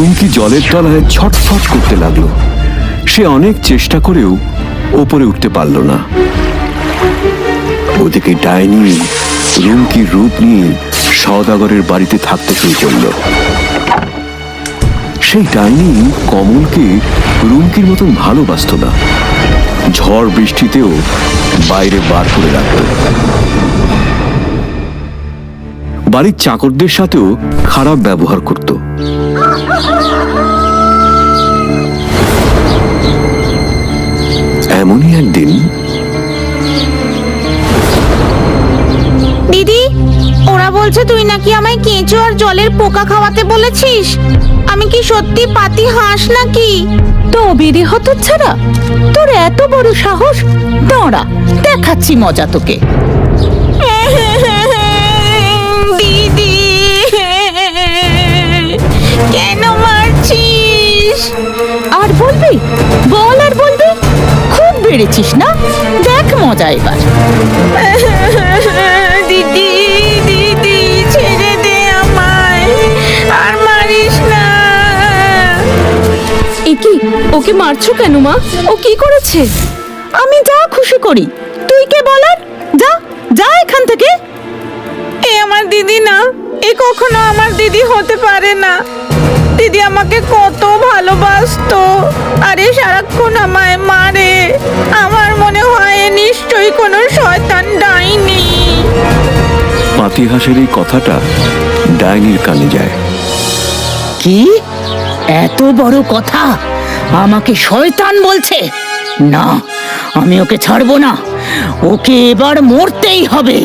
রুমকি জলের তলায় ছটফট করতে লাগলো। সে অনেক চেষ্টা করেও ওপরে উঠতে পারল না। ওদিকে ডাইনি রুমকির রূপ নিয়ে সওদাগরের বাড়িতে থাকতে শুরু করল। সেই ডাইনি কমলকে রুমকির মতন ভালোবাসত না। ঝড় বৃষ্টিতেও বাইরে বার করে রাখত। বাড়ির চাকরদের সাথেও খারাপ ব্যবহার করত। এমনই একদিন দিদি, ওরা বলছে তুই নাকি আমায় কেঁচো আর জলের পোকা খাওয়াতে বলেছিস। আমি কি সত্যি পাতি হাঁস নাকি? তবে হতচ্ছাড়া, তোর এত বড় সাহস! দাঁড়া, দেখাচ্ছি মজা তোকে। দিদি, কেন মারছিস? আর বলবি? বল আর বলবি? খুব বেড়েছিস না? দেখ মজা এবার। দিদি, দিদি, ছেড়ে দে আমায়, আর মারিস না। কি, ওকে মারছো কেন মা? ও কি করেছে? আমি যা খুশি করি, তুই কে বলার? যা যা এখান থেকে। এ আমার দিদি না, এ কখনো আমার দিদি হতে পারে না। দিদি আমাকে কত ভালোবাসতো, আরে সারাক্ষণ আমায় মারে। আমার মনে হয় এ নিশ্চয়ই কোনো শয়তান ডাইনি। পাতিহাঁসের এই কথাটা ডাইনির কানে যায়। কি এত বড় কথা? আমাকে শয়তান বলছে? না, আমি ওকে ছাড়বো না। ওকে এবার মরতেই হবে।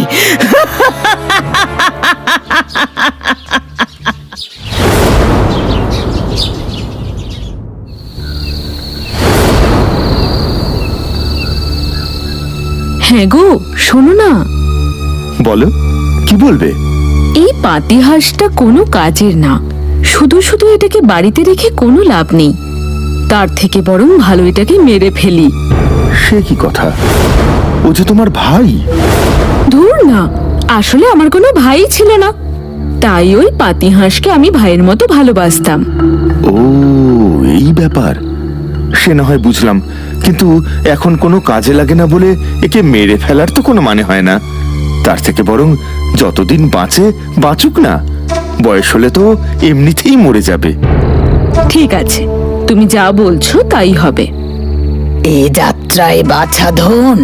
হ্যাঁ গো, শোনো না। বলো, কি বলবে? এই পাতিহাঁসটা কোনো কাজের না। শুধু শুধু এটাকে বাড়িতে রেখে কোনো লাভ নেই। তার থেকে বরং ভালো এটাকে মেরে ফেলি। সে কি কথা? ও যে তোমার ভাই। ধুর না, আসলে আমার কোনো ভাই ছিল না, তাই ওই পাতিহাঁসকে আমি ভাইয়ের মতো ভালোবাসতাম। ও, এই ব্যাপার। সে না হয় বুঝলাম, কিন্তু এখন কোনো কাজে লাগে না বলে একে মেরে ফেলার তো কোনো মানে হয় না। তার থেকে বরং যতদিন বাঁচে বাঁচুক না, বয়স হলে তো এমনিতেই মরে যাবে। ঠিক আছে, তুমি যা বলছো তাই হবে। এ যাত্রায় বাছাধন,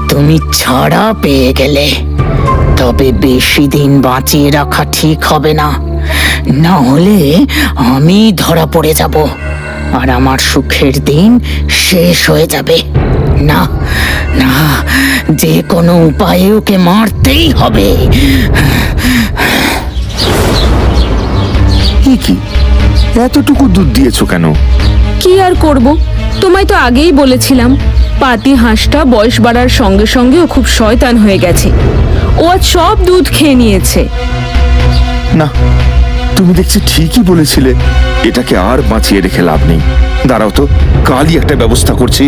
তুমি ছাড়া পেয়ে গেলে। তবে বেশি দিন বাঁচিয়ে রাখা ঠিক হবে না, না হলে আমি ধরা পড়ে যাব আর আমার সুখের দিন শেষ হয়ে যাবে। না না, যে কোনো উপায়ে ওকে মারতেই হবে। কি এতটুকু দুধ দিয়েছো কেন? কি আর করব, তোমায় তো আগেই বলেছিলাম পাতিহাঁসটা বয়স বাড়ার সঙ্গে সঙ্গে ও খুব শয়তান হয়ে গেছে। ও আজ সব দুধ খেয়ে নিয়েছে। না, তুমি দেখছি ঠিকই বলেছিলে। এটাকে আর বাঁচিয়ে রেখে লাভ নেই। দাঁড়াও তো, কালই একটা ব্যবস্থা করছি।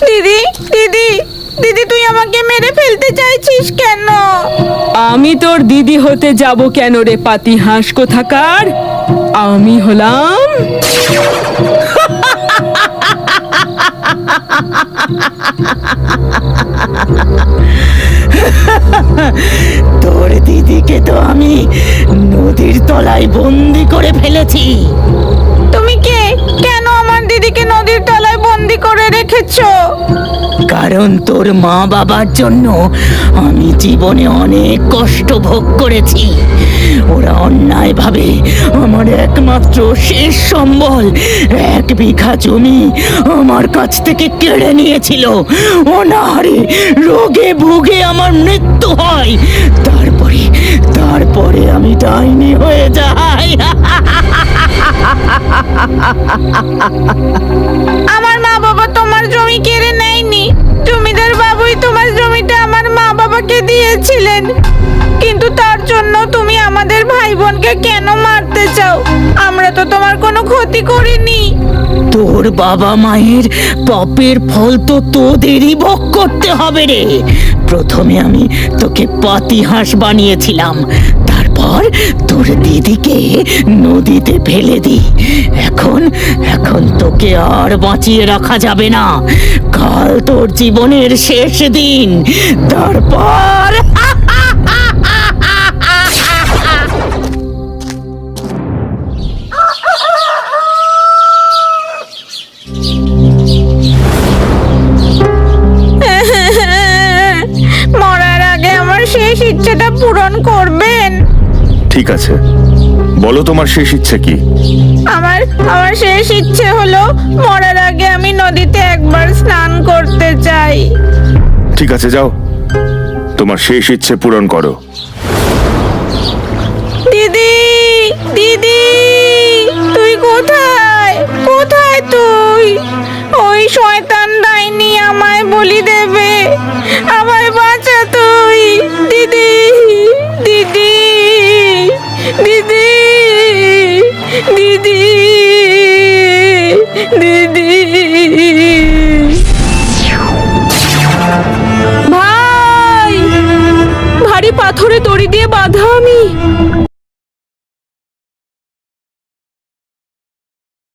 দিদি, দিদি, দিদি, তুই আমাকে মেরে ফেলতে চাইছিস কেন? আমি তোর দিদি হতে যাব কেন রে পাতিহাঁস কোথাকার? আমি হলাম তোর দিদিকে তো আমি নদীর তলায় বন্দি করে ফেলেছি। তুমি কে? কেন আমার দিদিকে নদীর তলায় বন্দি করে রেখেছো? কারণ তোর মা বাবার জন্য আমি জীবনে অনেক কষ্ট ভোগ করেছি। ওরা অন্যায়ভাবে আমার একমাত্র শেষ সম্বল 1 বিঘা জমি আমার কাছ থেকে কেড়ে নিয়েছিল। অনাহারে রোগে ভুগে আমার মৃত্যু হয়। তারপরে আমি ডাইনি হয়ে যাই। আমার মা বাবা তোমার জমি কেড়ে নেয়নি। জমিদার বাবুই তোমার জমিটা আমার মা বাবাকে দিয়েছিলেন। কিন্তু তার জন্য তুমি আমাদের ভাই বোনকে কেন মারতে চাও? আমরা তো তোমার কোনো ক্ষতি করিনি। তোর বাবা মায়ের পাপের ফল তো তোদেরই ভোগ করতে হবে রে। প্রথমে আমি তোকে পাতিহাঁস বানিয়েছিলাম, তারপর তোর দিদিকে নদীতে ফেলে দি। এখন এখন তোকে আর বাঁচিয়ে রাখা যাবে না। কাল তোর জীবনের শেষ দিন। তারপর মরার আগে আমার শেষ ইচ্ছেটা পূরণ করবেন। ঠিক আছে, বলো তোমার শেষ ইচ্ছে কি? আমার আমার শেষ ইচ্ছে হলো মরার আগে আমি নদীতে একবার স্নান করতে চাই। ঠিক আছে, যাও, তোমার শেষ ইচ্ছে পূরণ করো। দিদি, দিদি, তুই কোথায়? কোথায় তুই? ওই শয়তান ডাইনি আমায় বলি দেবে। আমায় বাঁচা তুই, দিদি, দিদি, দিদি, দিদি, দিদি। ভাই, ভারী পাথরে দড়ি দিয়ে বাঁধা আমি।